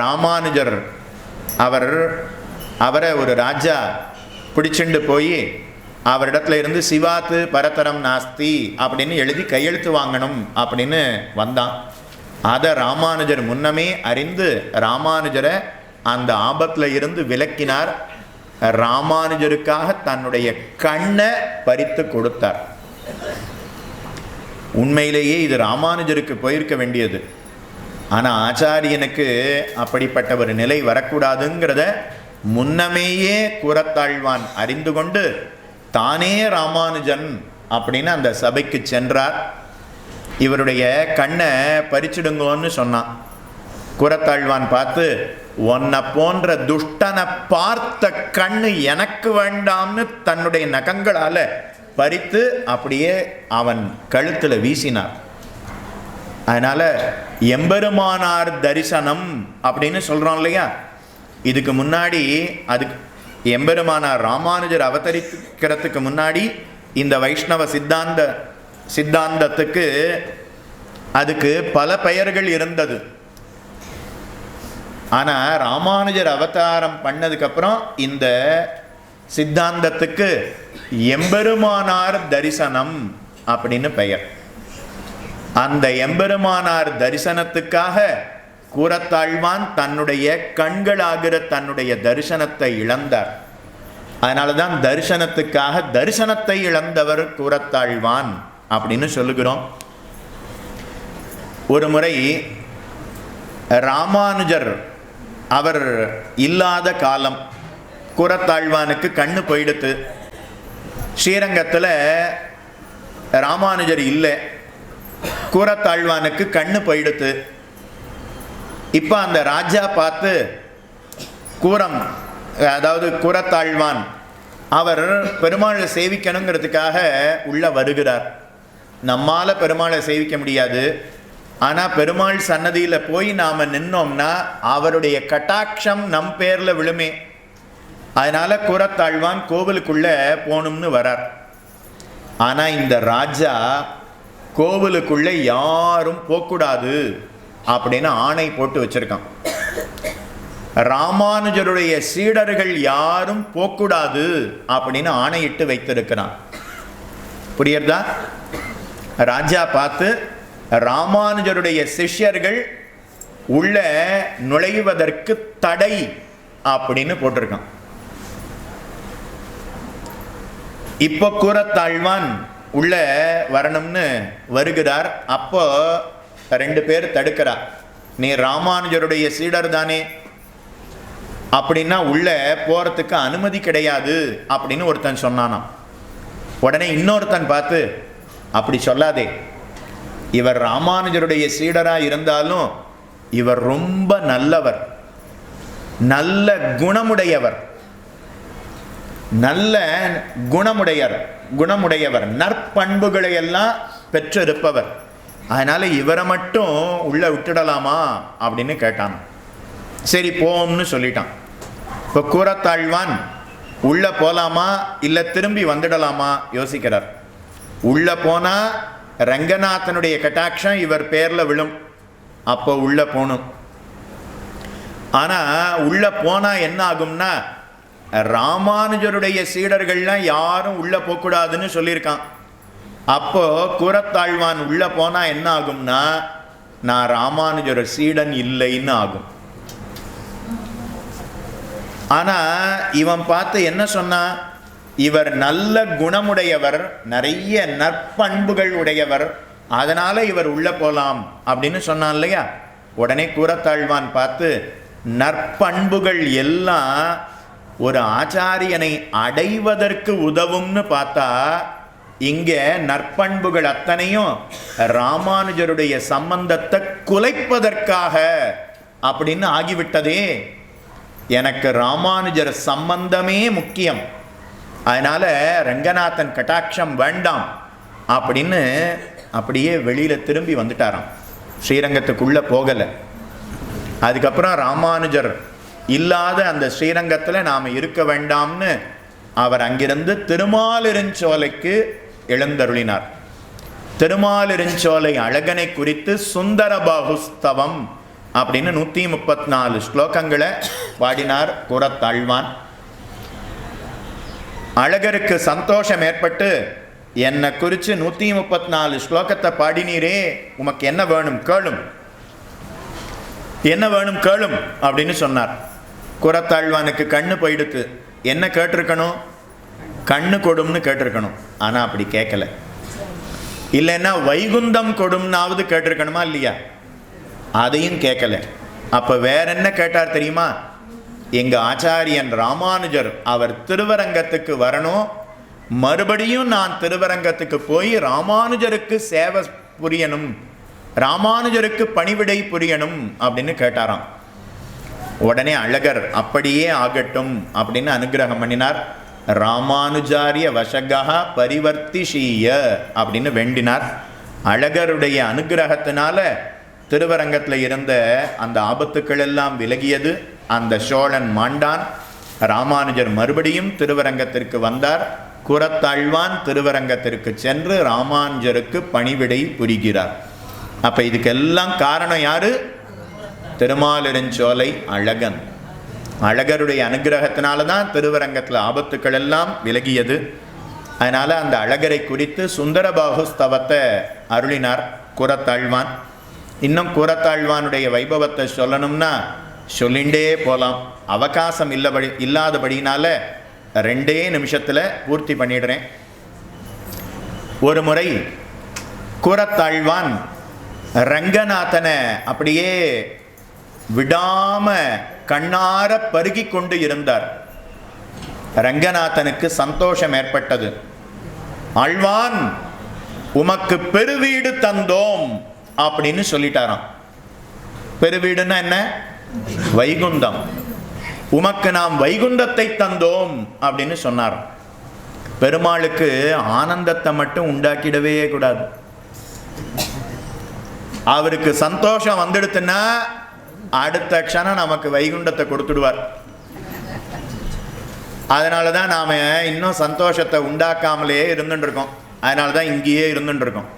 ராமானுஜர் அவரை ஒரு ராஜா பிடிச்சுண்டு போய் அவரிடத்துல இருந்து சிவாத்து பரதரம் நாஸ்தி அப்படின்னு எழுதி கையெழுத்து வாங்கணும் அப்படின்னு வந்தான். அதை ராமானுஜர் முன்னமே அறிந்து ராமானுஜரை அந்த ஆபத்தில் இருந்து விலக்கினார். ராமானுஜருக்காக தன்னுடைய கண்ணை பறித்து கொடுத்தார். உண்மையிலேயே இது ராமானுஜருக்கு போயிருக்க வேண்டியது. ஆனால் ஆச்சாரியனுக்கு அப்படிப்பட்ட ஒரு நிலை வரக்கூடாதுங்கிறத முன்னமேயே கூறத்தாழ்வான் அறிந்து கொண்டு தானே ராமானுஜன் அப்படின்னு அந்த சபைக்கு சென்றார். இவருடைய கண்ணை பறிச்சிடுங்கன்னு சொன்னான். கூறத்தாழ்வான் பார்த்து, உன்னை போன்ற துஷ்டனை பார்த்த கண்ணு எனக்கு வேண்டாம்னு தன்னுடைய நகங்களால் பறித்து அப்படியே அவன் கழுத்தில் வீசினார். அதனால எம்பெருமானார் தரிசனம் அப்படின்னு சொல்றோம் இல்லையா. இதுக்கு முன்னாடி அதுக்கு எம்பெருமானார் ராமானுஜர் அவதரிக்கிறதுக்கு முன்னாடி இந்த வைஷ்ணவ சித்தாந்தத்துக்கு அதுக்கு பல பெயர்கள் இருந்தது. ஆனால் ராமானுஜர் அவதாரம் பண்ணதுக்கப்புறம் இந்த சித்தாந்தத்துக்கு எம்பெருமானார் தரிசனம் அப்படின்னு பெயர். அந்த எம்பெருமானார் தரிசனத்துக்காக கூறத்தாழ்வான் தன்னுடைய கண்களாகிற தன்னுடைய தரிசனத்தை இழந்தார். அதனால தான் தரிசனத்துக்காக தரிசனத்தை இழந்தவர் கூறத்தாழ்வான் அப்படின்னு சொல்லுகிறோம். ஒரு முறை ராமானுஜர் அவர் இல்லாத காலம், கூறத்தாழ்வானுக்கு கண்ணு போயிடுத்து. ஸ்ரீரங்கத்தில் ராமானுஜர் இல்லை, கூறத்தாழ்வானுக்கு கண்ணு போயிடுத்து. இப்போ அந்த ராஜா பார்த்து கூறத்தாழ்வான் அவர் பெருமாளை சேவிக்கணுங்கிறதுக்காக உள்ள வருகிறார். நம்மால் பெருமாளை சேவிக்க முடியாது. ஆனால் பெருமாள் சன்னதியில் போய் நாம் நின்னோம்னா அவருடைய கட்டாட்சம் நம் பேரில் விழுமே. அதனால் கூறத்தாழ்வான் கோவிலுக்குள்ளே போகணும்னு வரார். ஆனால் இந்த ராஜா கோவிலுக்குள்ளே யாரும் போகக்கூடாது அப்படின்னு ஆணை போட்டு வச்சிருக்கான். ராமானுஜருடைய சீடர்கள் யாரும் போகக்கூடாது அப்படின்னு ஆணையிட்டு வைத்திருக்கிறான். புரியுறதா? ராஜா பார்த்து ராமானுஜருடைய சிஷ்யர்கள் உள்ள நுழைவதற்கு தடை அப்படின்னு போட்டிருக்கான். இப்போ கூறத்தாழ்வான் உள்ள வரணும்னு வருகிறார். அப்போ 2 பேர் தடுக்கிறார். நீ ராமானுஜருடைய சீடர் தானே, அப்படின்னா உள்ள போறதுக்கு அனுமதி கிடையாது அப்படின்னு ஒருத்தன் சொன்னானாம். உடனே இன்னொருத்தன் பார்த்து, அப்படி சொல்லாதே, இவர் ராமானுஜருடைய சீடராக இருந்தாலும் இவர் ரொம்ப நல்லவர், நல்ல குணமுடையவர், நல்ல குணமுடையவர், நற்பண்புகளை எல்லாம் பெற்றிருப்பவர். அதனால இவரை மட்டும் உள்ள விட்டுடலாமா அப்படின்னு கேட்டான். சரி போம்னு சொல்லிட்டான். இப்போ கூறத்தாழ்வான் உள்ள போலாமா இல்லை திரும்பி வந்துடலாமா யோசிக்கிறார். உள்ள போனா ரங்கநாதனுடைய கட்டாட்சம் இவர் பேர்ல விழும், அப்போ உள்ள போகணும். ஆனா உள்ள போனா என்ன ஆகும்னா, ராமானுஜருடைய சீடர்கள்லாம் யாரும் உள்ள போகக்கூடாதுன்னு சொல்லியிருக்கான். அப்போ கூறத்தாழ்வான் உள்ள போனா என்ன ஆகும்னா, நான் ராமானுஜர் சீடன் இல்லைன்னு ஆகும். ஆனா இவன் பார்த்து என்ன சொன்னா, இவர் நல்ல குணமுடையவர், நிறைய நற்பண்புகள் உடையவர், அதனால இவர் உள்ள போலாம் அப்படின்னு சொன்னான் இல்லையா. உடனே கூறத்தாழ்வான் பார்த்து, நற்பண்புகள் எல்லாம் ஒரு ஆச்சாரியனை அடைவதற்கு உதவும்னு பார்த்தா, இங்க நற்பண்புகள் அத்தனையும் ராமானுஜருடைய சம்பந்தத்தை குலைப்பதற்காக அப்படின்னு ஆகிவிட்டதே. எனக்கு ராமானுஜர் சம்பந்தமே முக்கியம், அதனால ரங்கநாதன் கட்டாட்சம் வேண்டாம் அப்படின்னு அப்படியே வெளியில திரும்பி வந்துட்டாராம். ஸ்ரீரங்கத்துக்குள்ள போகல. அதுக்கப்புறம் ராமானுஜர் இல்லாத அந்த ஸ்ரீரங்கத்தில் நாம் இருக்க வேண்டாம்னு அவர் அங்கிருந்து திருமாலிருஞ்சோலைக்கு எழுந்தருளினார். திருமாலிருஞ்சோலை அழகனை குறித்து சுந்தர பாகுஸ்தவம் அப்படின்னு 134 ஸ்லோகங்களை பாடினார் கூரத்தாழ்வான். அழகருக்கு சந்தோஷம் ஏற்பட்டு, என்னை குறித்து 134 ஸ்லோகத்தை பாடினீரே, உமக்கு என்ன வேணும் கேளும், என்ன வேணும் கேளும் அப்படின்னு சொன்னார். கூரத்தாழ்வானுக்கு கண்ணு போயிடுத்து. என்ன கேட்டிருக்கணும்? கண்ணு கொடும்னு கேட்டிருக்கணும். ஆனால் அப்படி கேட்கல. இல்லைன்னா வைகுந்தம் கொடும்னாவது கேட்டிருக்கணுமா இல்லையா? அதையும் கேட்கல. அப்போ வேற என்ன கேட்டார் தெரியுமா? எங்க ஆச்சாரியன் ராமானுஜர் அவர் திருவரங்கத்துக்கு வரணும், மறுபடியும் நான் திருவரங்கத்துக்கு போய் ராமானுஜருக்கு சேவை புரியணும், ராமானுஜருக்கு பணிவிடை புரியணும் அப்படின்னு கேட்டாராம். உடனே அழகர் அப்படியே ஆகட்டும் அப்படின்னு அனுகிரகம் பண்ணினார். ராமானுஜாரிய வசகா பரிவர்த்திஷீய அப்படின்னு வேண்டினார். அழகருடைய அனுகிரகத்தினால திருவரங்கத்தில் இருந்த அந்த ஆபத்துக்கள் எல்லாம் விலகியது. அந்த சோழன் மாண்டான். ராமானுஜர் மறுபடியும் திருவரங்கத்திற்கு வந்தார். கூரத்தாழ்வான் திருவரங்கத்திற்கு சென்று ராமானுஜருக்கு பணிவிடை புரிகிறார். அப்ப இதுக்கெல்லாம் காரணம் யாரு? திருமாலிருஞ்சோலை அழகன். அழகருடைய அனுகிரகத்தினால தான் திருவரங்கத்தில் ஆபத்துக்கள் எல்லாம் விலகியது. அதனால அந்த அழகரை குறித்து சுந்தரபாகு ஸ்தவத்தை அருளினார் கூரத்தாழ்வான். இன்னும் கூரத்தாழ்வானுடைய வைபவத்தை சொல்லணும்னா சொல்லிண்டே போகலாம். அவகாசம் இல்லாதபடினால 2 நிமிஷத்தில் பூர்த்தி பண்ணிடுறேன். ஒரு முறை கூரத்தாழ்வான் ரங்கநாதனை அப்படியே விடாம கண்ணார பருகி கொண்டு இருந்தார். ரங்கநாதனுக்கு சந்தோஷம் ஏற்பட்டது. ஆழ்வான் உமக்கு பெருவீடு தந்தோம் அப்படின்னு சொல்லிட்டாராம். பெருவீடுன்னா என்ன? வைகுந்தம். உமக்கு நாம் வைகுந்தத்தை தந்தோம் அப்படின்னு சொன்னார். பெருமாளுக்கு ஆனந்தத்தை மட்டும் உண்டாக்கிடவே கூடாது. அவருக்கு சந்தோஷம் வந்துடுத்துன்னா அடுத்த க்ஷணம் நமக்கு வைகுண்டத்தை கொடுத்துடுவார். அதனால தான் நாம் இன்னும் சந்தோஷத்தை உண்டாக்காமலே இருந்துருக்கோம். அதனால தான் இங்கேயே இருந்துருக்கோம்.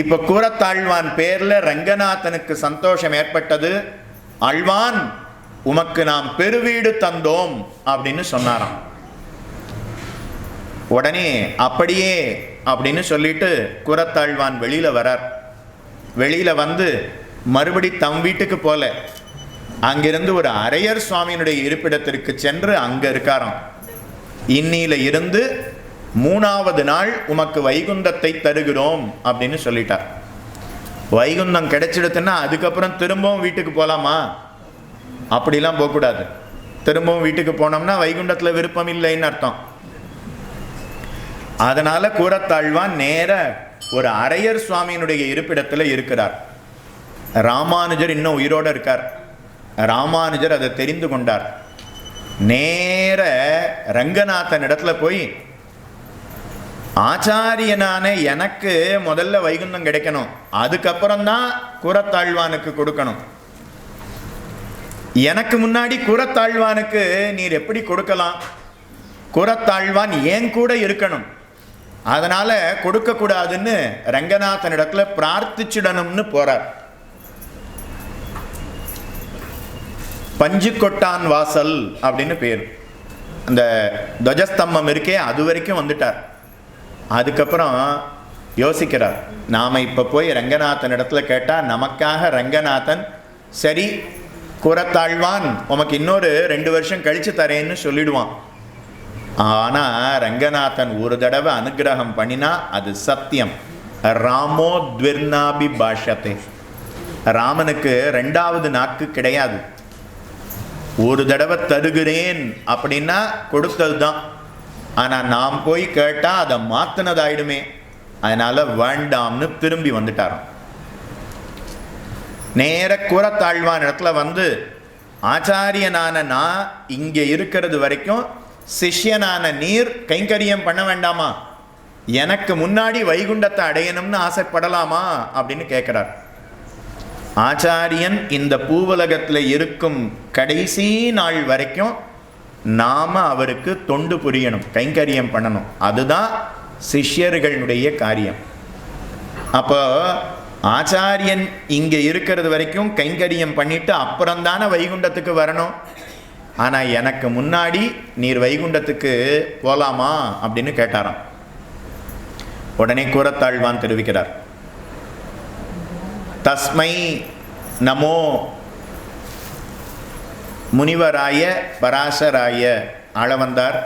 இப்போ கூரத்தாழ்வான் பேரில் ரங்கநாதனுக்கு சந்தோஷம் ஏற்பட்டது. ஆழ்வான் உமக்கு நாம் பெருவீடு தந்தோம் அப்படின்னு சொன்னாராம். உடனே அப்படியே அப்படின்னு சொல்லிட்டு கூரத்தாழ்வான் வெளியில் வரார். வெளியில் வந்து மறுபடி தம் வீட்டுக்கு போல அங்கிருந்து ஒரு அரையர் சுவாமியினுடைய இருப்பிடத்திற்கு சென்று அங்கே இருக்காராம். இன்னில இருந்து 3வது நாள் உமக்கு வைகுந்தத்தை தருகிறோம் அப்படின்னு சொல்லிட்டார். வைகுந்தம் கிடைச்சிடுதுன்னா அதுக்கப்புறம் திரும்பவும் வீட்டுக்கு போகலாமா? அப்படிலாம் போகக்கூடாது. திரும்பவும் வீட்டுக்கு போனோம்னா வைகுண்டத்தில் விருப்பம் இல்லைன்னு அர்த்தம். அதனால கூரத்தாழ்வான் நேர ஒரு அரையர் சுவாமியினுடைய இருப்பிடத்தில் இருக்கிறார். ராமானுஜர் இன்னும் உயிரோடு இருக்கார். ராமானுஜர் அதை தெரிந்து கொண்டார். நேர ரங்கநாதன் இடத்துல போய், ஆச்சாரியனான எனக்கு முதல்ல வைகுந்தம் கிடைக்கணும், அதுக்கப்புறம் தான் கூரத்தாழ்வானுக்கு கொடுக்கணும். எனக்கு முன்னாடி கூரத்தாழ்வானுக்கு நீர் எப்படி கொடுக்கலாம்? கூரத்தாழ்வான் ஏன் கூட இருக்கணும், அதனால கொடுக்க கூடாதுன்னு ரங்கநாதன் இடத்துல பிரார்த்திச்சிடணும்னு போறார். பஞ்சு கொட்டான் வாசல் அப்படின்னு பேர். அந்த துவஜஸ்தம்பம் இருக்கே அது வரைக்கும் வந்துட்டார். அதுக்கப்புறம் யோசிக்கிறார், நாம் இப்போ போய் ரங்கநாதன் இடத்துல கேட்டால் நமக்காக ரங்கநாதன் சரி கூரத்தாழ்வான் உமக்கு இன்னொரு 2 வருஷம் கழித்து தரேன்னு சொல்லிடுவான். ஆனால் ரங்கநாதன் ஒரு தடவை அனுகிரகம் பண்ணினா அது சத்தியம். ராமோ த்விர்நாபி பாஷத்தை. ராமனுக்கு 2வது நாக்கு கிடையாது. ஒரு தடவை தருகிறேன் அப்படின்னா கொடுத்தது தான். ஆனால் நாம் போய் கேட்டால் அதை மாற்றினதாயிடுமே. அதனால் வேண்டாம்னு திரும்பி வந்துட்டாராம். நேர கூரத்தாழ்வான் இடத்துல வந்து, ஆச்சாரியனான நான் இங்கே இருக்கிறது வரைக்கும் சிஷ்யனான நீர் கைங்கரியம் பண்ண வேண்டாமா? எனக்கு முன்னாடி வைகுண்டத்தை அடையணும்னு ஆசைப்படலாமா அப்படின்னு கேட்குறார். ஆச்சாரியன் இந்த பூவுலகத்தில் இருக்கும் கடைசி நாள் வரைக்கும் நாம் அவருக்கு தொண்டு புரியணும், கைங்கரியம் பண்ணணும். அதுதான் சிஷ்யர்களுடைய காரியம். அப்போ ஆச்சாரியன் இங்கே இருக்கிறது வரைக்கும் கைங்கரியம் பண்ணிட்டு அப்புறம்தானே வைகுண்டத்துக்கு வரணும். ஆனால் எனக்கு முன்னாடி நீர் வைகுண்டத்துக்கு போகலாமா அப்படின்னு கேட்டாராம். உடனே கூரத்தாழ்வான் தெரிவிக்கிறார், தஸ்மை நமோ முனிவராய பராசராய ஆளவந்தார்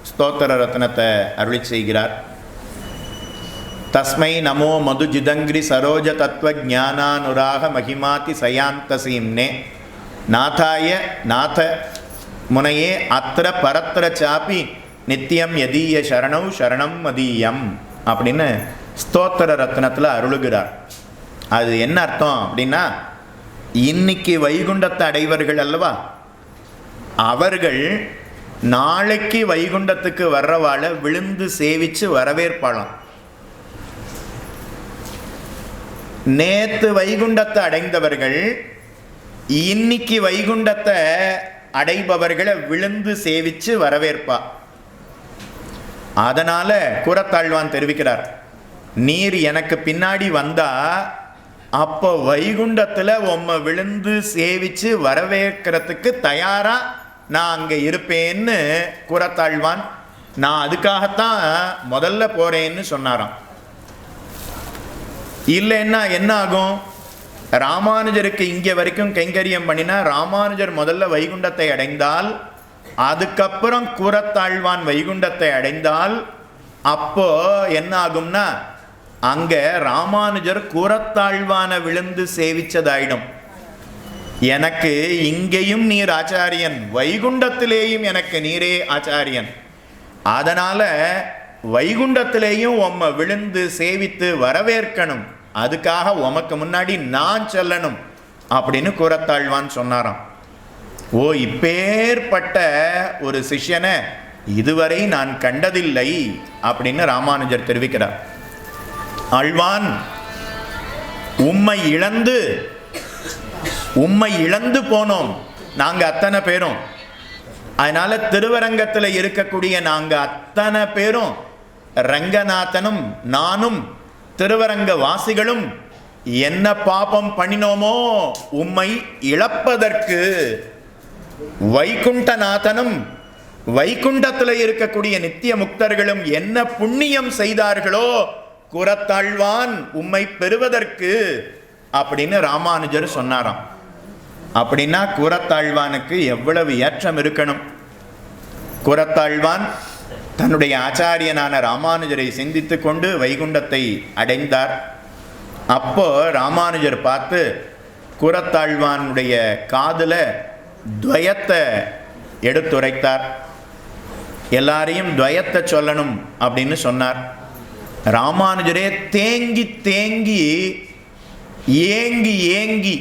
ஸ்தோத்திர ரத்னத்தை அருளி செய்கிறார். தஸ்மை நமோ மது ஜிதங்கிரி சரோஜ தத்துவ ஜானானுராக மகிமாதி சயாந்த சீம்னே நாதாய நாத முனையே அத்திர பரத்திர சாப்பி நித்தியம் யதீய சரணம் சரணம் மதீயம் அப்படின்னு ஸ்தோத்திர ரத்னத்தில் அருளுகிறார். அது என்ன அர்த்தம் அப்படின்னா, இன்னைக்கு வைகுண்டத்தை அடைவர்கள் அல்லவா, அவர்கள் நாளைக்கு வைகுண்டத்துக்கு வர்றவாளை விழுந்து சேவிச்சு வரவேற்பாளாம். நேத்து வைகுண்டத்தை அடைந்தவர்கள் இன்னைக்கு வைகுண்டத்தை அடைபவர்களை விழுந்து சேவிச்சு வரவேற்பா. அதனால கூரத்தாழ்வான் தெரிவிக்கிறார், நீர் எனக்கு பின்னாடி வந்தா அப்போ வைகுண்டத்தில் உம்மை விழுந்து சேவிச்சு வரவேற்கிறதுக்கு தயாரா நான் அங்கே இருப்பேன்னு கூரத்தாழ்வான், நான் அதுக்காகத்தான் முதல்ல போறேன்னு சொன்னாராம். இல்லைன்னா என்ன ஆகும், ராமானுஜருக்கு இங்கே வரைக்கும் கைங்கரியம் பண்ணினா ராமானுஜர் முதல்ல வைகுண்டத்தை அடைந்தால் அதுக்கப்புறம் கூரத்தாழ்வான் வைகுண்டத்தை அடைந்தால் அப்போ என்ன ஆகும்னா அங்கே ராமானுஜர் கூரத்தாழ்வான விழுந்து சேவிச்சதாயிடும். எனக்கு இங்கேயும் நீர் ஆச்சாரியன், வைகுண்டத்திலேயும் எனக்கு நீரே ஆச்சாரியன், அதனால வைகுண்டத்திலேயும் உம்மை விழுந்து சேவித்து வரவேற்கணும், அதுக்காக உமக்கு முன்னாடி நான் செல்லணும் அப்படின்னு கூரத்தாழ்வான் சொன்னாராம். ஓ, இப்பேற்பட்ட ஒரு சிஷ்யனை இதுவரை நான் கண்டதில்லை அப்படின்னு ராமானுஜர் தெரிவிக்கிறார். ஆழ்வான் உம்மை இழந்து போனோம் நாங்க அத்தனை பேரும். அதனால திருவரங்கத்தில் இருக்கக்கூடிய நாங்க அத்தனை பேரும், ரங்கநாதனும் நானும் திருவரங்க வாசிகளும் என்ன பாபம் பண்ணினோமோ உம்மை இழப்பதற்கு, வைகுண்டநாதனும் வைகுண்டத்தில் இருக்கக்கூடிய நித்திய முக்தர்களும் என்ன புண்ணியம் செய்தார்களோ கூரத்தாழ்வான் உம்மை பெறுவதற்கு அப்படின்னு ராமானுஜர் சொன்னாராம். அப்படின்னா கூரத்தாழ்வானுக்கு எவ்வளவு ஏற்றம் இருக்கணும். கூரத்தாழ்வான் தன்னுடைய ஆச்சாரியனான ராமானுஜரை சிந்தித்து கொண்டு வைகுண்டத்தை அடைந்தார். அப்போ ராமானுஜர் பார்த்து கூரத்தாழ்வானுடைய காதுல துவயத்தை எடுத்துரைத்தார். எல்லாரையும் துவயத்தை சொல்லணும் அப்படின்னு சொன்னார். ராமானுஜரே தேங்கி தேங்கி ஏங்கி ஏங்கி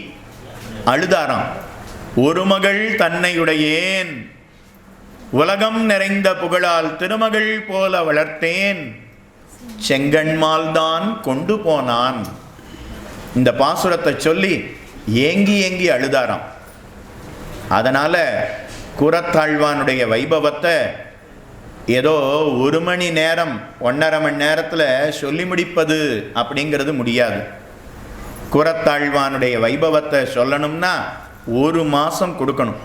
அழுதாராம். ஒரு மகள் தன்னையுடையேன், உலகம் நிறைந்த புகழால் திருமகள் போல வளர்த்தேன், செங்கண்மால் தான் கொண்டு போனான். இந்த பாசுரத்தை சொல்லி ஏங்கி ஏங்கி அழுதாராம். அதனால கூரத்தாழ்வானுடைய வைபவத்தை ஏதோ ஒரு மணி நேரம் 1.5 மணி நேரத்தில் சொல்லி முடிப்பது அப்படிங்கிறது முடியாது. கூரத்தாழ்வானுடைய வைபவத்தை சொல்லணும்னா 1 மாதம் கொடுக்கணும்.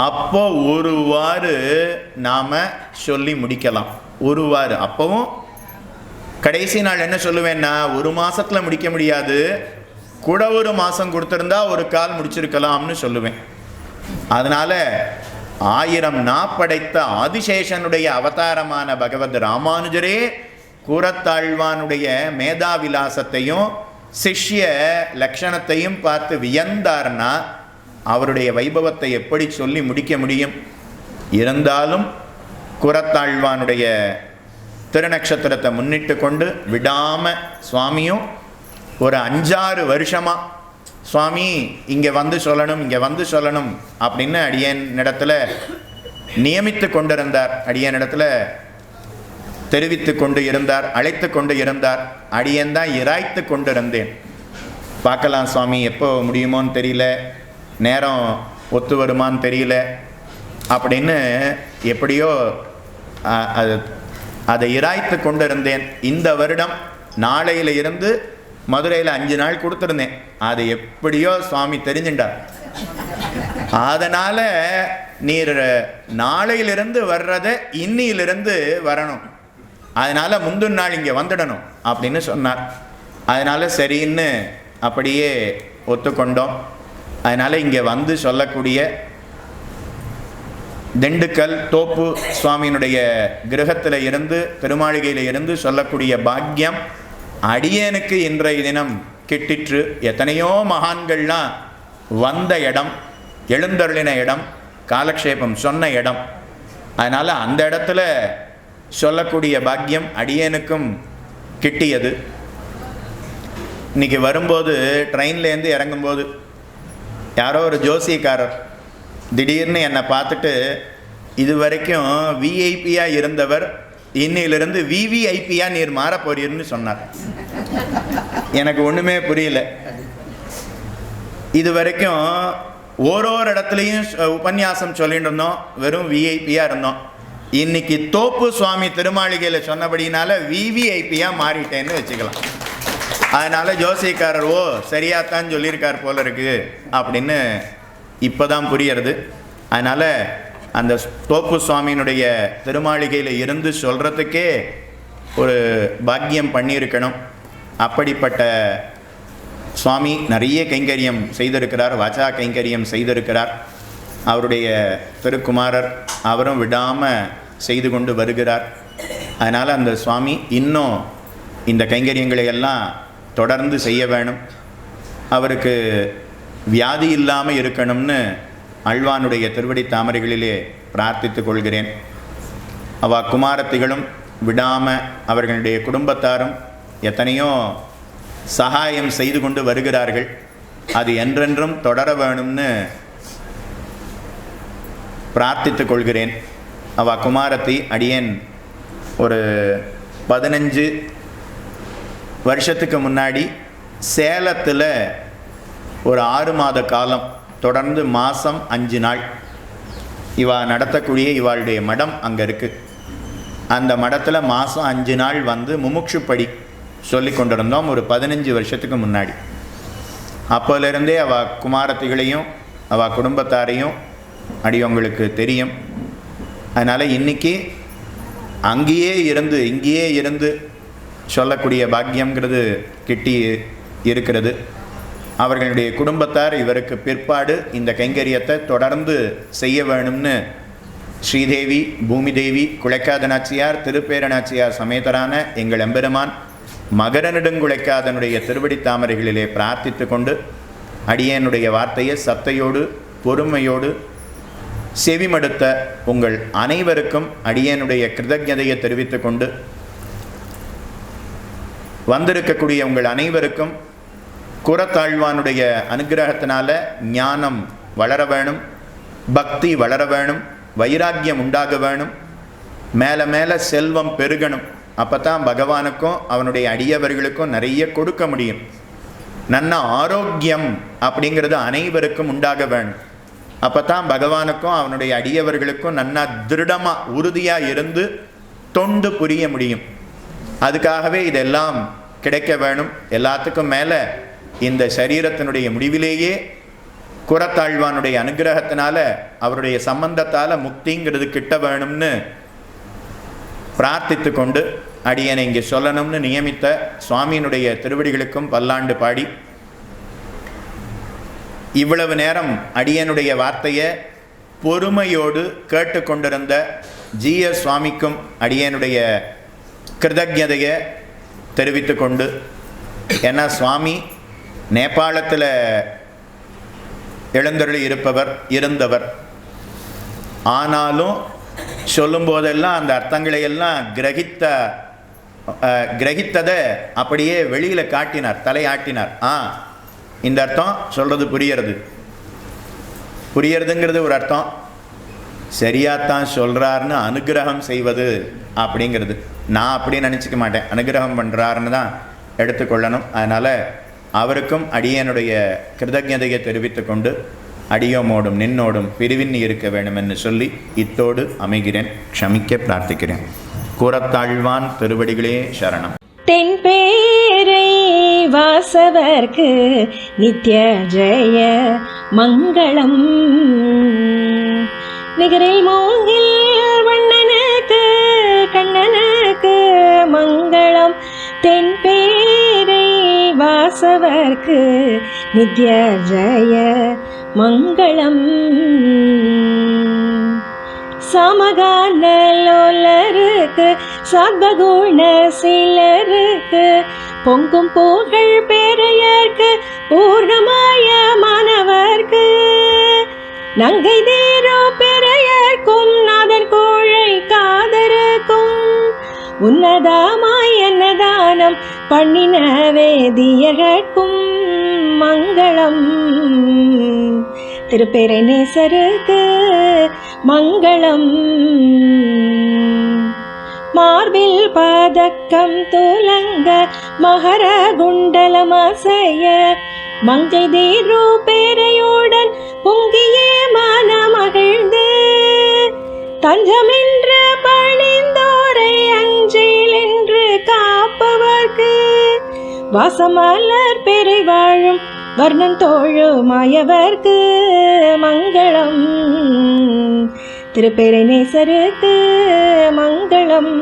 அப்போ ஒரு வாரு நாம் சொல்லி முடிக்கலாம். ஒரு வாரு. அப்போவும் கடைசி நாள் என்ன சொல்லுவேன்னா, 1 மாதத்தில் முடிக்க முடியாது, கூட 1 மாதம் கொடுத்துருந்தா ஒரு கால் முடிச்சிருக்கலாம்னு சொல்லுவேன். அதனால் 1000 நாப்படைத்த ஆதிசேஷனுடைய அவதாரமான பகவத் ராமானுஜரே கூரத்தாழ்வானுடைய மேதாவிலாசத்தையும் சிஷ்ய லட்சணத்தையும் பார்த்து வியந்தார்னா அவருடைய வைபவத்தை எப்படி சொல்லி முடிக்க முடியும்? இருந்தாலும் கூரத்தாழ்வானுடைய திருநக்ஷத்திரத்தை முன்னிட்டு கொண்டு விடாமல் சுவாமியும் ஒரு 5-6 வருஷமாக சுவாமி இங்கே வந்து சொல்லணும், இங்கே வந்து சொல்லணும் அப்படின்னு அடியனிடத்தில் நியமித்து கொண்டிருந்தார். அடியனிடத்தில் தெரிவித்து கொண்டு இருந்தார், அழைத்து கொண்டு இருந்தார். அடியன் தான் இராய்த்து கொண்டு இருந்தேன். பார்க்கலாம் சுவாமி, எப்போ முடியுமோன்னு தெரியல, நேரம் ஒத்து வருமானு தெரியல அப்படின்னு எப்படியோ அதை இராய்த்து கொண்டு இருந்தேன். இந்த வருடம் நாளையில் இருந்து மதுரையில் 5 நாள் கொடுத்துருந்தேன். அது எப்படியோ சுவாமி தெரிஞ்சுட்டார். அதனால் நீர் நாளையிலிருந்து வர்றதை இன்னிலிருந்து வரணும், அதனால் முந்தின நாள் இங்கே வந்துடணும் அப்படின்னு சொன்னார். அதனால் சரின்னு அப்படியே ஒத்துக்கொண்டோம். அதனால் இங்கே வந்து சொல்லக்கூடிய திண்டுக்கல் தோப்பு சுவாமியினுடைய கிரகத்தில் இருந்து திருமாளிகையில் இருந்து சொல்லக்கூடிய பாக்கியம் அடியேனுக்கு இன்றைய தினம் கிட்டிற்று. எத்தனையோ மகான்கள்லாம் வந்த இடம், எழுந்தருளின இடம், காலக்ஷேபம் சொன்ன இடம். அதனால் அந்த இடத்துல சொல்லக்கூடிய பாக்கியம் அடியேனுக்கும் கிட்டியது. இன்றைக்கி வரும்போது ட்ரெயின்லேருந்து இறங்கும்போது யாரோ ஒரு ஜோசியக்காரர் திடீர்னு என்னை பார்த்துட்டு, இது வரைக்கும் விஐபியாக இருந்தவர் இன்னிலிருந்து விவிஐபியாக நீர் மாற போறீர்னு சொன்னார். எனக்கு ஒன்றுமே புரியல. இது வரைக்கும் ஓரோரு இடத்துலையும் உபன்யாசம் சொல்லிட்டு இருந்தோம், வெறும் விஐபியாக இருந்தோம். இன்னைக்கு தோப்பு சுவாமி திருமாளிகையில் சொன்னபடினால விவிஐபியாக மாறிட்டேன்னு வச்சுக்கலாம். அதனால் ஜோசியக்காரர் ஓ சரியாகத்தான் சொல்லியிருக்கார் போல இருக்குது அப்படின்னு இப்போ தான் புரியறது. அதனால் அந்த தோப்பு சுவாமியினுடைய திருமாளிகையில் இருந்து சொல்கிறதுக்கே ஒரு பாக்கியம் பண்ணியிருக்கணும். அப்படிப்பட்ட சுவாமி நிறைய கைங்கரியம் செய்திருக்கிறார், வாச்சா கைங்கரியம் செய்திருக்கிறார். அவருடைய திருக்குமாரர் அவரும் விடாமல் செய்து கொண்டு வருகிறார். அதனால் அந்த சுவாமி இன்னும் இந்த கைங்கரியங்களை எல்லாம் தொடர்ந்து செய்ய வேணும். அவருக்கு வியாதி இல்லாமல் இருக்கணும்னு அழ்வானுடைய திருவடி தாமரைகளிலே பிரார்த்தித்து கொள்கிறேன். குமாரத்திகளும் விடாமல் அவர்களுடைய குடும்பத்தாரும் எத்தனையோ சகாயம் செய்து கொண்டு வருகிறார்கள். அது என்றென்றும் தொடர வேணும்னு பிரார்த்தித்து கொள்கிறேன். குமாரத்தி அடியேன் ஒரு 15 வருஷத்துக்கு முன்னாடி சேலத்தில் ஒரு 6 மாத காலம் தொடர்ந்து மாதம் 5 நாள் நடத்தக்கூடிய இவாளுடைய மடம் அங்கே இருக்குது. அந்த மடத்தில் மாதம் 5 நாள் வந்து முமுட்சுப்படி சொல்லி கொண்டிருந்தோம் ஒரு 15 வருஷத்துக்கு முன்னாடி. அப்போலேருந்தே குமாரத்திகளையும் குடும்பத்தாரையும் அடியவங்களுக்கு தெரியும். அதனால் இன்றைக்கி அங்கேயே இருந்து சொல்லக்கூடிய பாக்கியங்கிறது கிட்டி இருக்கிறது. அவர்களுடைய குடும்பத்தார் இவருக்கு பிற்பாடு இந்த கைங்கரியத்தை தொடர்ந்து செய்ய வேணும்னு ஸ்ரீதேவி, பூமிதேவி, குலைக்காதனாச்சியார், திருப்பேரனாச்சியார் சமேதரான எங்கள் எம்பெருமான் மகர நெடுங்குலைக்காதனுடைய திருவடி தாமரைகளிலே பிரார்த்தித்து கொண்டு அடியேனுடைய வார்த்தையை சத்தையோடு பொறுமையோடு செவிமடுத்த உங்கள் அனைவருக்கும் அடியேனுடைய கிருதஜதையை தெரிவித்து கொண்டு வந்திருக்கக்கூடிய உங்கள் அனைவருக்கும் கூறத்தாழ்வானுடைய அனுகிரகத்தினால ஞானம் வளர வேணும், பக்தி வளர வேணும், வைராக்கியம் உண்டாக வேணும், மேலே மேலே செல்வம் பெருகணும். அப்போ தான் பகவானுக்கும் அவனுடைய அடியவர்களுக்கும் நிறைய கொடுக்க முடியும். நல்ல ஆரோக்கியம் அப்படிங்கிறது அனைவருக்கும் உண்டாக வேணும். அப்போ தான் பகவானுக்கும் அவனுடைய அடியவர்களுக்கும் நன்னா திருடமாக உறுதியாக இருந்து தொண்டு புரிய முடியும். அதுக்காகவே இதெல்லாம் கிடைக்க வேணும். எல்லாத்துக்கும் மேலே இந்த சரீரத்தினுடைய முடிவிலேயே கூறத்தாழ்வானுடைய அனுகிரகத்தினால அவருடைய சம்பந்தத்தால் முக்திங்கிறது கிட்ட வேணும்னு பிரார்த்தித்து கொண்டு அடியனை இங்கே சொல்லணும்னு நியமித்த சுவாமியினுடைய திருவடிகளுக்கும் பல்லாண்டு பாடி இவ்வளவு நேரம் அடியனுடைய வார்த்தையை பொறுமையோடு கேட்டுக்கொண்டிருந்த ஜிஎஸ் சுவாமிக்கும் அடியனுடைய கிருதஜதையை தெரிவித்து கொண்டு, ஏன்னா சுவாமி நேபாளத்தில் எழுந்தருளி இருந்தவர். ஆனாலும் சொல்லும்போதெல்லாம் அந்த அர்த்தங்களை எல்லாம் கிரகித்ததை அப்படியே வெளியில் காட்டினார், தலையாட்டினார். இந்த அர்த்தம் சொல்கிறது புரியறதுங்கிறது ஒரு அர்த்தம், சரியாத்தான் சொல்கிறாருன்னு அனுகிரகம் செய்வது அப்படிங்கிறது நான் அப்படி நினச்சிக்க மாட்டேன். அனுகிரகம் பண்ணுறாருன்னு தான் எடுத்துக்கொள்ளணும். அதனால் அவருக்கும் அடியனுடைய கிருதஜதையை தெரிவித்து கொண்டு அடியோமோடும் நின்னோடும் பிரிவின்னு இருக்க வேண்டும் என்று சொல்லி இத்தோடு அமைகிறேன். க்ஷமிக்க பிரார்த்திக்கிறேன். கூறத்தாழ்வான் திருவடிகளே சரணம். தென்பேரை வாசவர்க்கு நித்ய ஜெய மங்களம். நிகரில் மோகில் வண்ணனுக்கு கண்ணனுக்கு மங்களம். தென்பேரை வாசவர்க்கு நித்ய ஜெய மங்களம். சமகான லோலருக்கு சத்வகுண சீலருக்கு பொங்கும் புகழ் பேரையர்க்கு பூர்ணமாய மாணவர்க்கு நங்கை தேரோ பெரையர்க்கும் நாதன் கோழை காதருக்கும் உன்னதமாய் அன்னதானம் பண்ணின வேதியர்க்கும் மங்களம். திருப்பேரை நேசருக்கு மங்களம். மார்பில் பதக்கம் துலங்க மகர குண்டலம் அசைய மங்கை தீரு பேரையுடன் பொங்கியே மனமகிழ்ந்து தஞ்சமென்று பணிந்தோரை அஞ்சில் என்று காப்பவர்க்கு வாசமலர் பெறை வாழும் வர்ணம் தோழு மாயவர்க்கு மங்களம். திருப்பேரை நேசருக்கு மங்களம்.